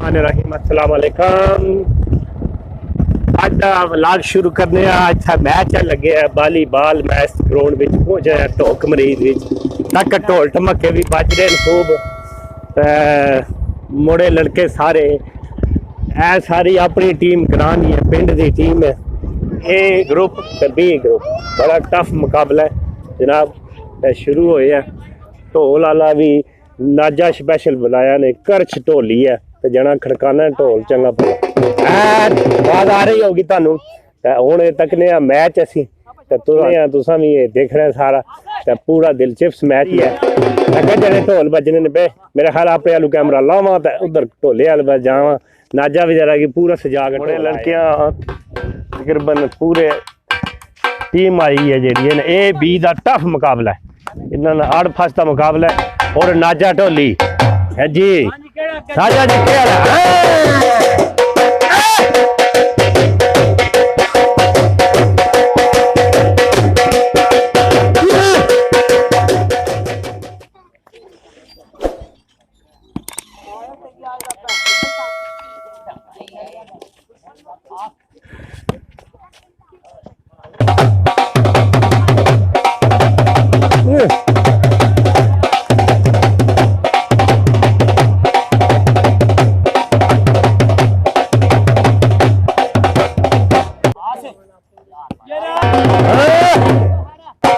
रहीम अस्सलाम वालेकुम। अज का व्लॉग शुरू करने इतना मैच लगे वॉलीबॉल मैच ग्राउंड में पहुंचे ढोक मरीज तक ढोल ढमके भी बज रहे खूब मुड़े लड़के सारे ए सारी अपनी टीम करानी है पिंड की टीम है ए ग्रुप बी ग्रुप बड़ा टफ मुकाबला है जनाब शुरू होए ढोल आला भी नाजा स्पैशल बुलाया ने करछ ढोली है ते जना खड़काना ढोल चंगा भला बात आ रही होगी तुहानू हुण तकने मैच असी तुसां भी देख रहे सारा पूरा दिलचस्प मैच ही है अगर जने ढोल बजने ने पे मेरे ख्याल अपने आलू कैमरा लावां ते उधर ढोले वाल जावां नाजा भी जरा की पूरा सजा के लड़कियां तकरीबन पूरे टीम आई है जी ए बी का टफ मुकाबला है इन्होंने अड़ फस का मुकाबला है और नाजा ढोली है जी साजा जी क्या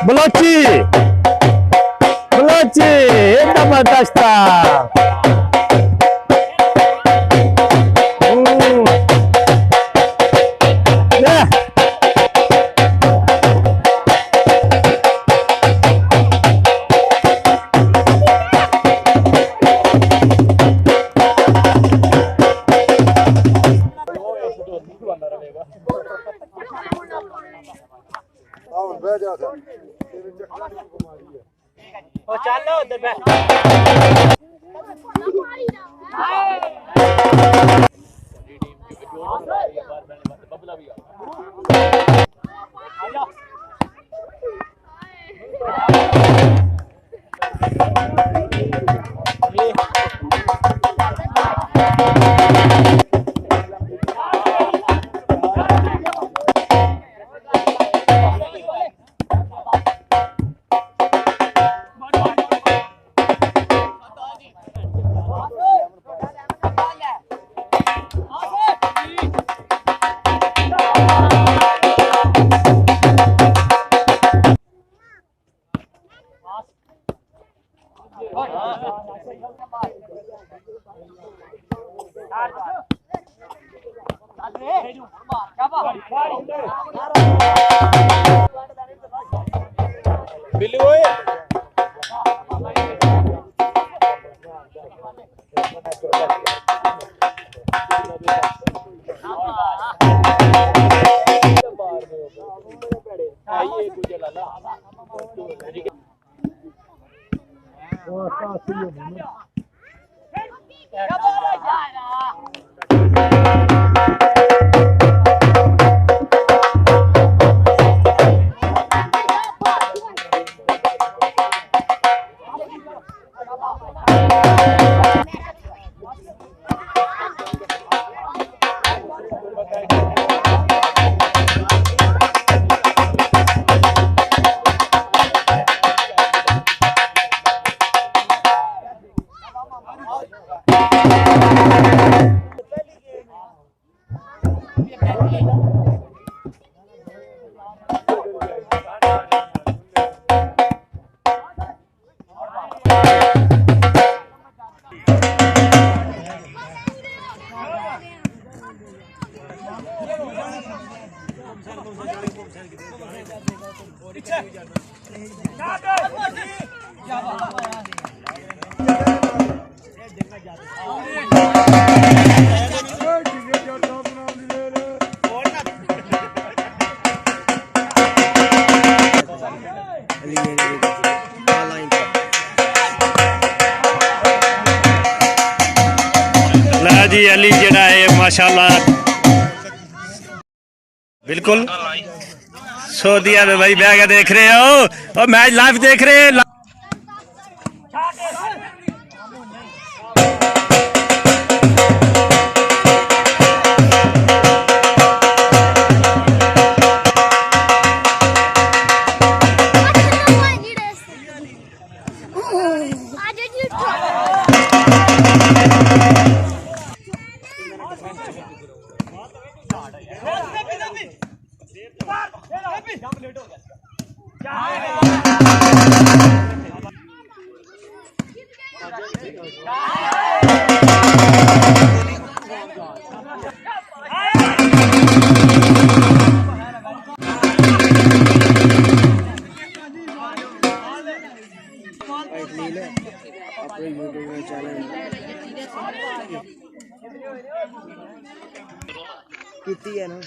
बलोची बलोची जबरदस्त चलो उधर बिल्ली वो जी अली जड़ा है माशाल्लाह बिल्कुल सऊदीया में भाई बैग देख रहे हो और मैच लाइव देख रहे हैं ਕੀਤੀ ਹੈ ਨਾ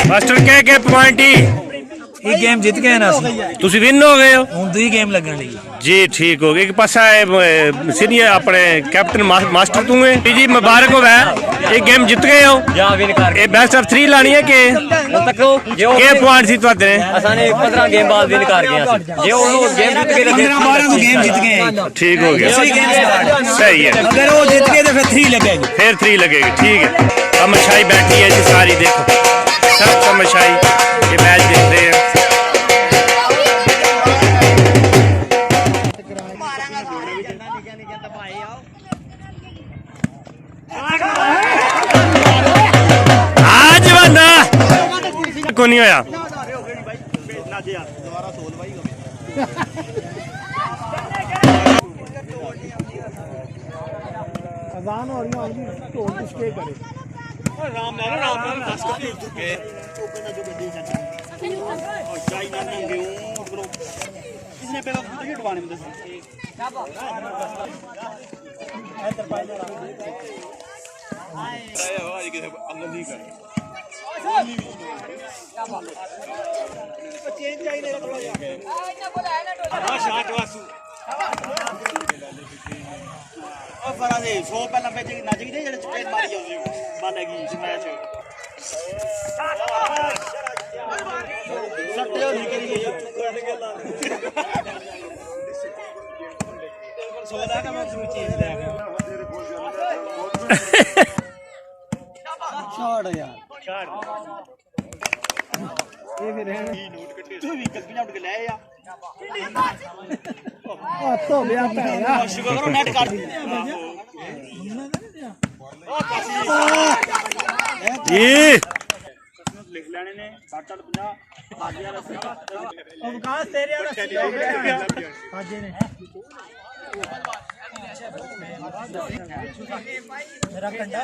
ਮਾਸਟਰ ਕੇ ਪੁਆਇੰਟ ਇਹ ਗੇਮ ਜਿੱਤ ਗਏ ਨਾ ਅਸੀਂ ਤੁਸੀਂ ਵਿਨ ਹੋ ਗਏ ਹੋ ਹੁਣ ਦੂਜੀ ਗੇਮ ਲੱਗਣ ਲਈ जी ठीक हो गई एक पासा सीनियर अपने कैप्टन मास्टर तू है जी मुबारक हो ये गेम जित गए हो ये बेस्ट ऑफ 3 लानी है कि के पॉइंट सी तुहाडे असाने 15 गेम बाद विन कर गए जे वो गेम जित गए 15-12 गेम जित गए ठीक हो गया सही है अगर वो जीत गए तो फिर 3 लगेगी फिर 3 लगेगी ठीक है तमाशाई बैठी है जी सारी देखो सब तमाशाई ये मैच देख रहे हैं को नहीं होया अजान हो रही है ढोल कुछ के करे राम नाल 10 कप चुके टोकन जो गड्डी जाती और चाय ना नंगे ऊपरों इसने पहले मुझे डवाने में दस इधर पाए आए आवाज के अंगल नहीं कर चेंज चाहिए शॉट वासू और फराजे 100 पहला मैच नच गई जेड़े चपेट मारी जाउंदी बल हैगी इस मैच सट्टे नहीं करी गई चुकर के ला सोदा का मैं शुरू चेंज ले गया शॉट यार ये फिर है नोट कटे तू भी कल्पना उठ के ले आ तो गया पहला शुक्र करो नेट कर दी ये लिख लेने ने 60-50 हाजिया रस्ता अवकाश तेरे वाला हाजे ने मेरा कंडा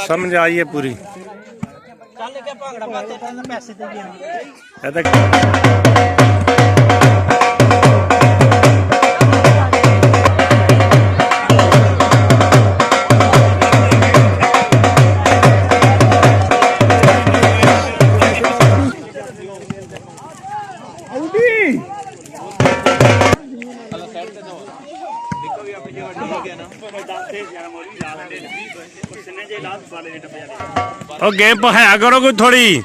समझ आई है पूरी ਚੱਲ ਕੇ ਭਾਂਗੜਾ ਪਾਤੇ ਤਾਂ ਪੈਸੇ ਦੇ ਉਹ ਗੇਮ ਪਹਾਇਆ ਕਰੋ ਕੋਈ ਥੋੜੀ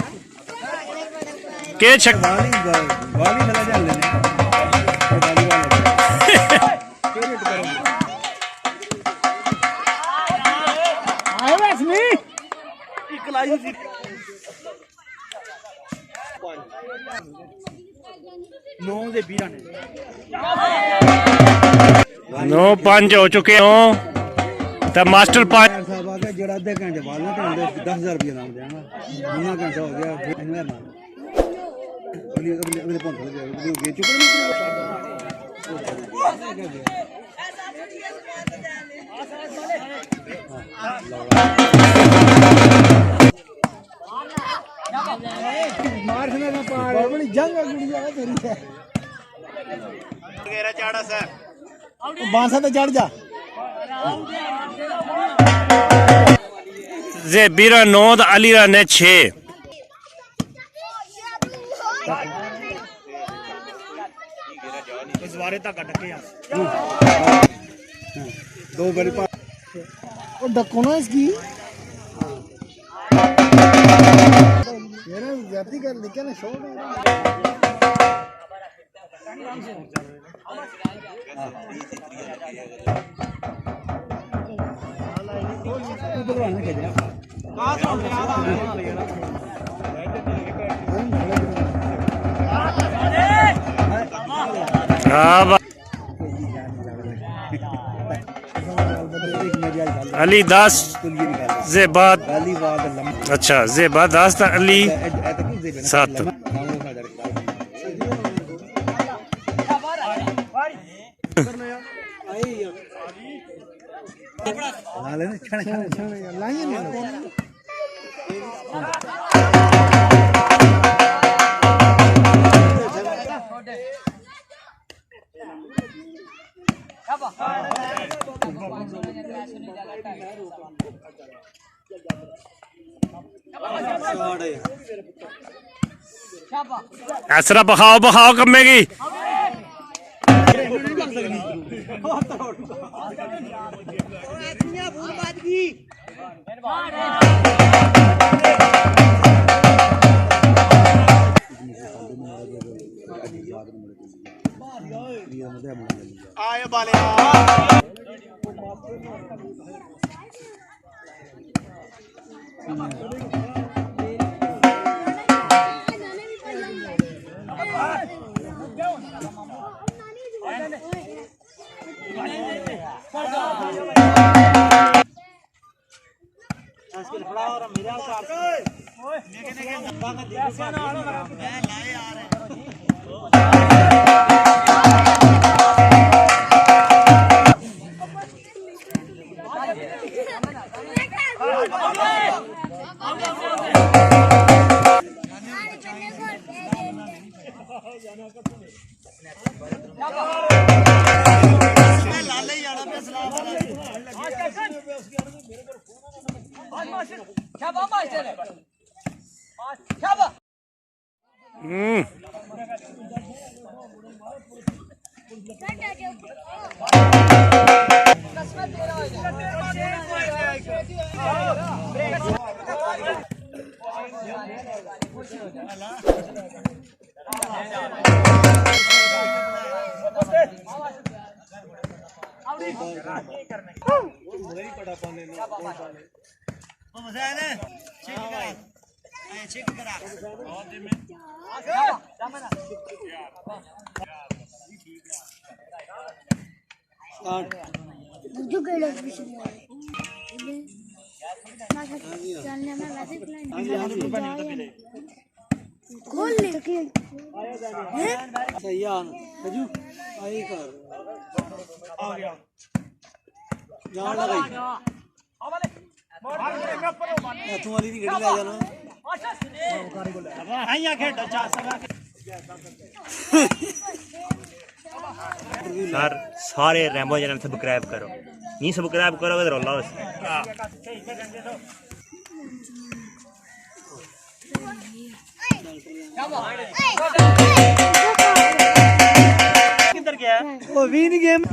ਕੇ ਛੱਕ ਵਾਲੀ ਥਲਾ ਚੱਲ ਲੈਨੇ ਆਏ ਬਸ ਮੀ ਇੱਕ ਲਾਈ ਸੀ 9 ਦੇ 20 ਨੇ 9-5 ਹੋ ਚੁੱਕੇ ਹੋ ਤਾਂ ਮਾਸਟਰ 5 ਸਾਹਿਬ ਆ ਗਿਆ ਜਿਹੜਾ ਅੱਧੇ ਘੰਟੇ ਬਾਅਦ ਨਾ ਕਹਿੰਦੇ 10000 ਰੁਪਏ ਨਾਮ ਦੇਣਾ ਇੰਨਾ ਘੰਟਾ ਹੋ ਗਿਆ ਫਿਰ ਇਹਨੂੰ ਮਾਰ ਅਗਲੇ ਪੰਜ ਹੋ ਗਿਆ ਗੇ ਚੁੱਕਣ ਮਾਰ ਸਨਾ ਪਾੜ ਬੜੀ ਜੰਗ ਗੁੜੀਆ ਤੇਰੀ ਹੈ ਵਗੈਰਾ ਚਾੜਾ ਸਰ ਬਾਂਸਾ ਤੇ ਚੜ ਜਾ ਜ਼ੇਬੀਰਾ 9 ਤੇ ਅਲੀਰਾ ਨੇ 6 ਸਵਾਰੇ ਧਾਗਾ ਡੱਕੇ ਆ ਦੋ ਵਾਰੀ ਪਾ ਉਹ ਡੱਕੋ ਨਾ ਇਸ ਕੀ ਯਾਰ ਜਾਤੀ ਕਰ ਲਿਖਿਆ ਨਾ ਸ਼ੋਅ अली 10 जेबा अच्छा जेबा 10 तो अली 7 असरा बहाओ बहाओ कमेगी ਆਏ ਬਾਲਿਆ सर सारे रैम्बो चैनल सब्सक्राइब करो, नहीं सब्सक्राइब करोगे तो रोला किधर गया वो भी नहीं game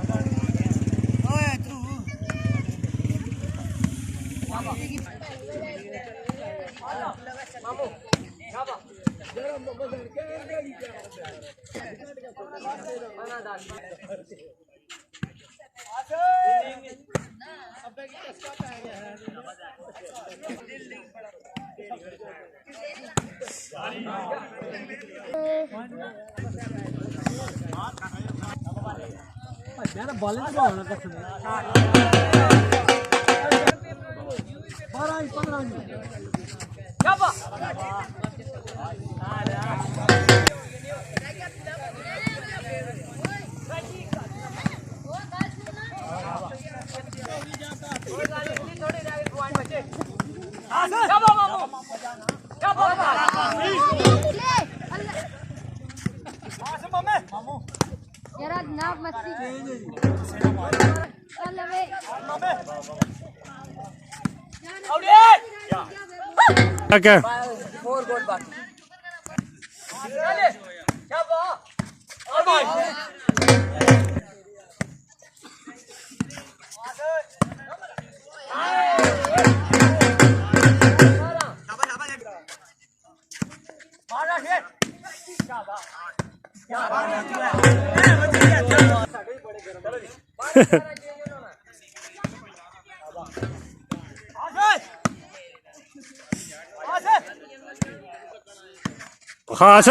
Era na mati. Okay. खास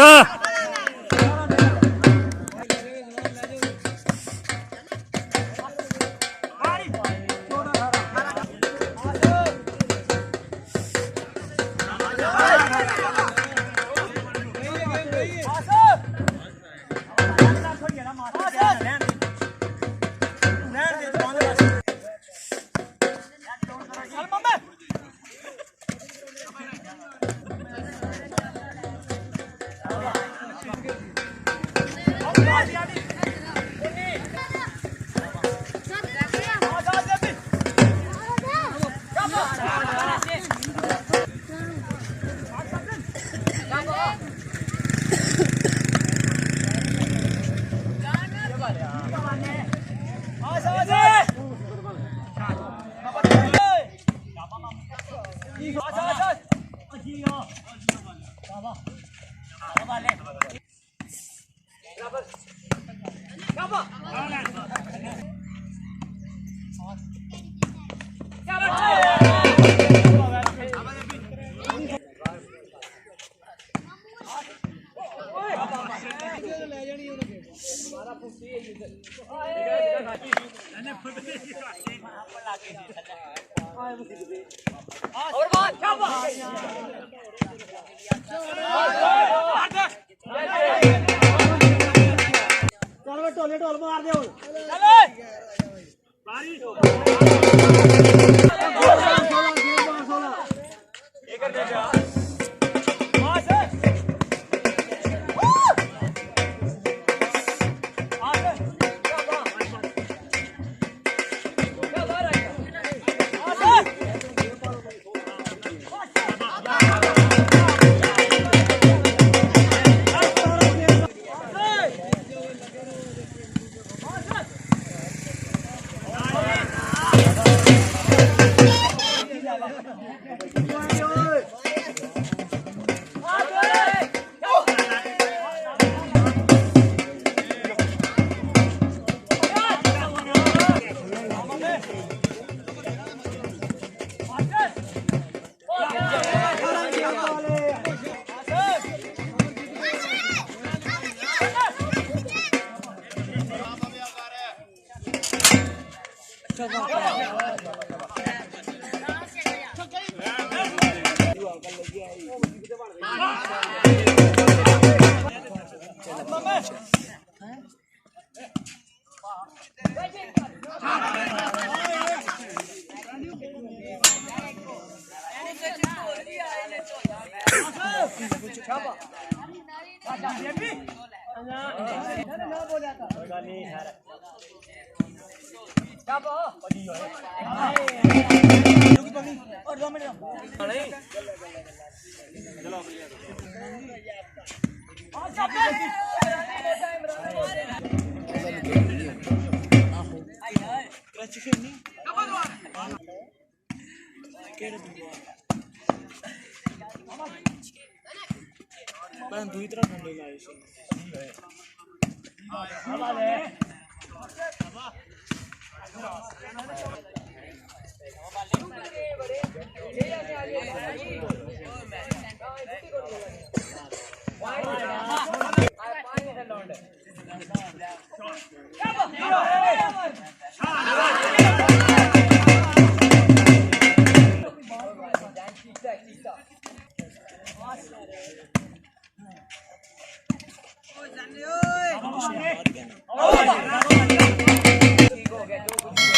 ढोले ढोल मार दे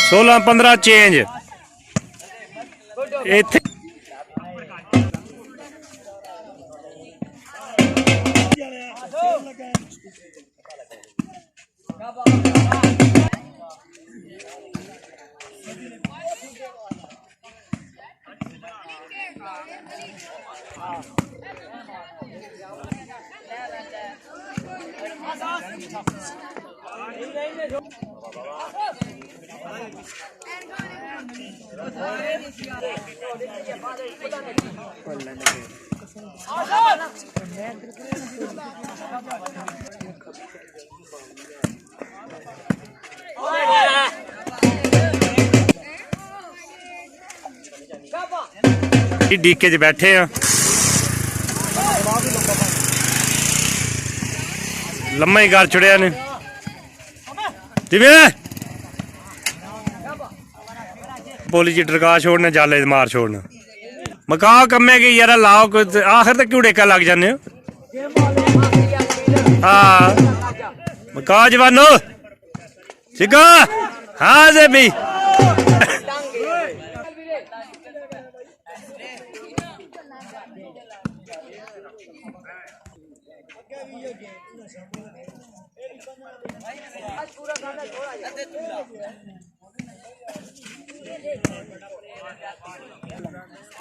सोलह 15 चेंज इत्थे डीके च बैठे हैं लम्मा ही घर चुड़िया ने बोली जी डरका छोड़ने जाले मार छोड़ना मका कम्मे की यार लाओ आखिर तक क्यों डेका लग जाने हाँ मका जवानो ठीक हाँ जे भी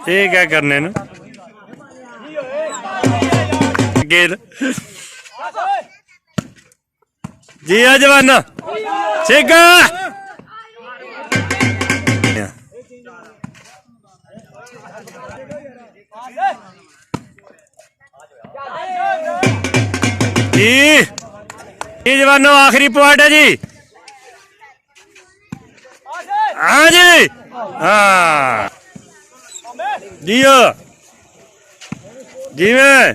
ये क्या करने न गेल जी आ जवाना ठीक जी जवानो आखिरी पॉइंट है जी हाँ जी हाँ जियो जी मैं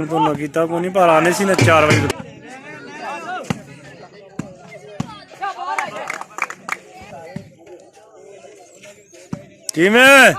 तो लगीता को नहीं पर आने सी ना 4 बजे जी मैं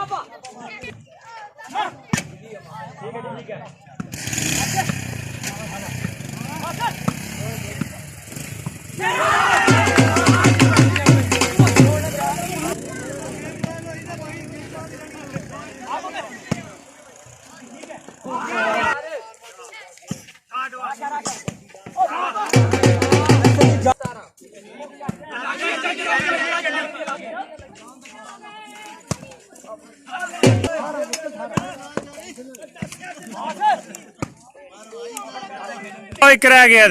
एक रह गया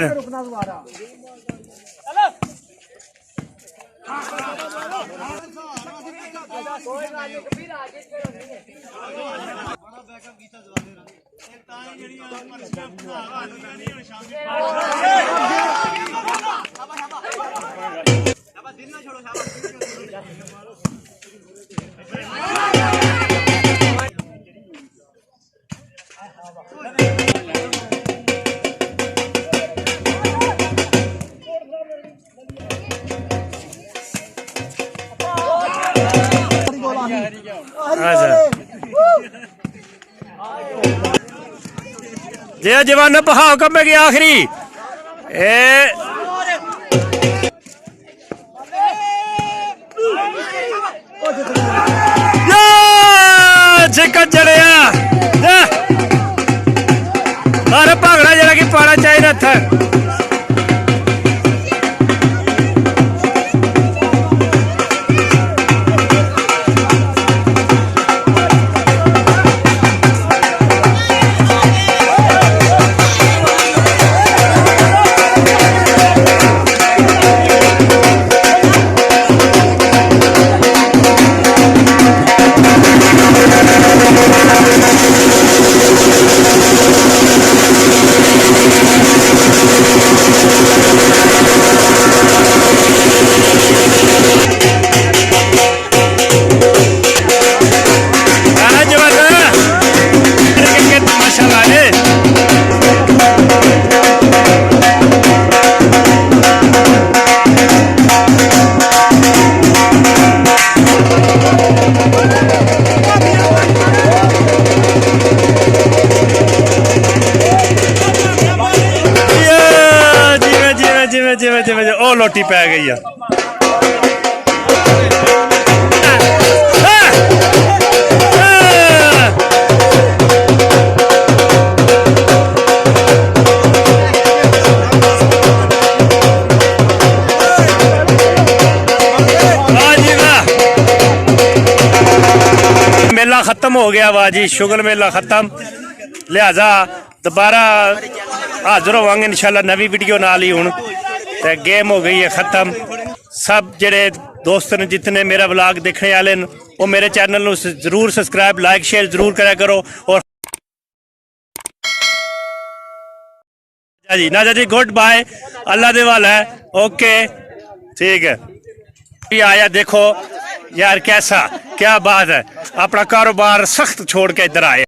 जे जवान बहाव कमे की आखिरी ए कंजरिया अरे भागड़ा जरा कि पाना चाहिए था ਜਿਵੇਂ ਉਹ ਲੋਟੀ ਪੈ ਗਈ ਆ मेला खत्म हो गया वाह जी शुगर मेला खत्म लिहाजा दोबारा हाजिर होवांगे इंशाल्लाह नवी वीडियो नाल ही हुण ते गेम हो गई है खत्म सब जेडे दोस्त ने जितने मेरा व्लॉग देखने वाले वो मेरे चैनल नूं जरूर सबसक्राइब लाइक शेयर जरूर करा करो और जी नाजा जी गुड बाय अल्लाह दे वाला है ओके ठीक है ये आया देखो यार कैसा क्या बात है अपना कारोबार सख्त छोड़ के इधर आए